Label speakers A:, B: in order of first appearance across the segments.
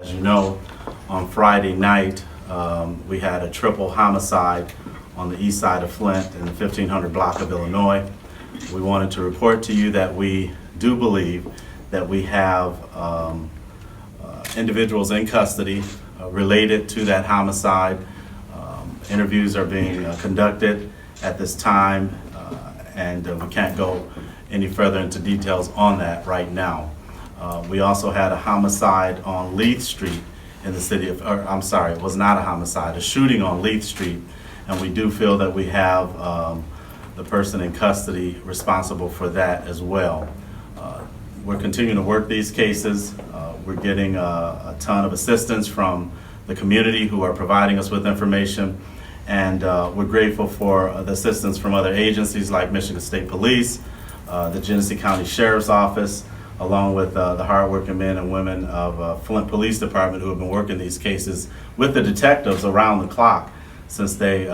A: As you know, on Friday night, we had a triple homicide on the east side of Flint in the 1500 block of Illinois. We wanted to report to you that we do believe that we have individuals in custody related to that homicide. Interviews are being conducted at this time, and we can't go any further into details on that right now. We also had a homicide on Leith Street in the city of, or I'm sorry, it was not a homicide, a shooting on Leith Street. And we do feel that we have the person in custody responsible for that as well. We're continuing to work these cases. We're getting a ton of assistance from the community who are providing us with information. And we're grateful for the assistance from other agencies like Michigan State Police, the Genesee County Sheriff's Office, along with the hardworking men and women of Flint Police Department who have been working these cases with the detectives around the clock since they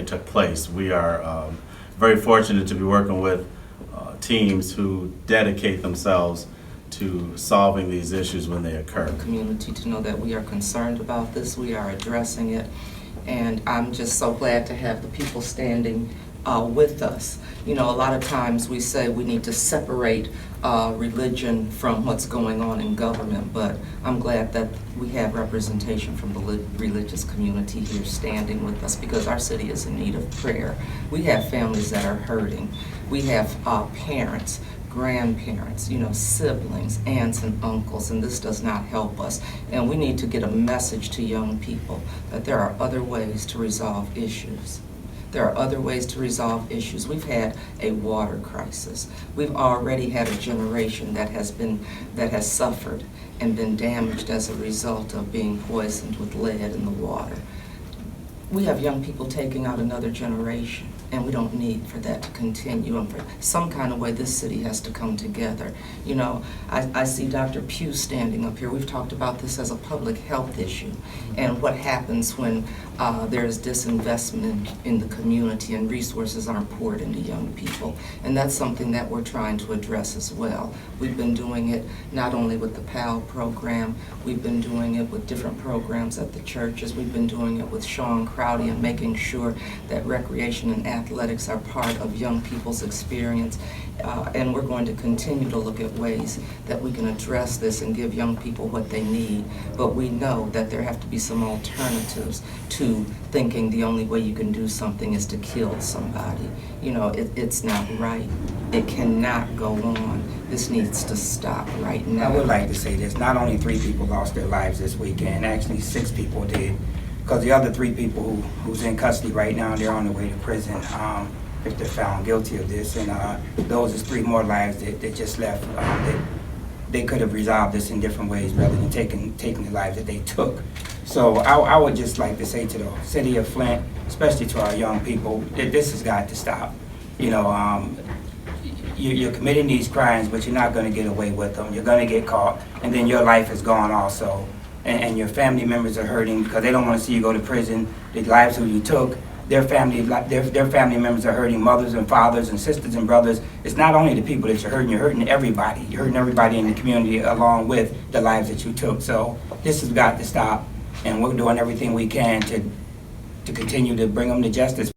A: took place. We are very fortunate to be working with teams who dedicate themselves to solving these issues when they occur.
B: The community to know that we are concerned about this, we are addressing it, and I'm just so glad to have the people standing with us. You know, a lot of times we say we need to separate religion from what's going on in government, but I'm glad that we have representation from the religious community here standing with us, because our city is in need of prayer. We have families that are hurting. We have parents, grandparents, you know, siblings, aunts and uncles, and this does not help us. And we need to get a message to young people that there are other ways to resolve issues. There are other ways to resolve issues. We've had a water crisis. We've already had a generation that has suffered and been damaged as a result of being poisoned with lead in the water. We have young people taking out another generation, and we don't need for that to continue. And for some kind of way, this city has to come together. You know, I see Dr. Pugh standing up here. We've talked about this as a public health issue, and what happens when there's disinvestment in the community and resources aren't poured into young people. And that's something that we're trying to address as well. We've been doing it not only with the PAL program, we've been doing it with different programs at the churches. We've been doing it with Sean Crowdy and making sure that recreation and athletics are part of young people's experience. And we're going to continue to look at ways that we can address this and give young people what they need. But we know that there have to be some alternatives to thinking the only way you can do something is to kill somebody. You know, it's not right. It cannot go on. This needs to stop right now.
C: I would like to say this. Not only 3 people lost their lives this weekend, actually 6 people did. Because the other 3 people who's in custody right now, they're on their way to prison if they're found guilty of this. And those is 3 more lives that just left. They could have resolved this in different ways rather than taking the lives that they took. So I would just like to say to the city of Flint, especially to our young people, that this has got to stop. You know, you're committing these crimes, but you're not going to get away with them. You're going to get caught, and then your life is gone also. And your family members are hurting because they don't want to see you go to prison. The lives who you took, their family members are hurting, mothers and fathers and sisters and brothers. It's not only the people that you're hurting everybody. You're hurting everybody in the community along with the lives that you took. So this has got to stop, and we're doing everything we can to continue to bring them to justice.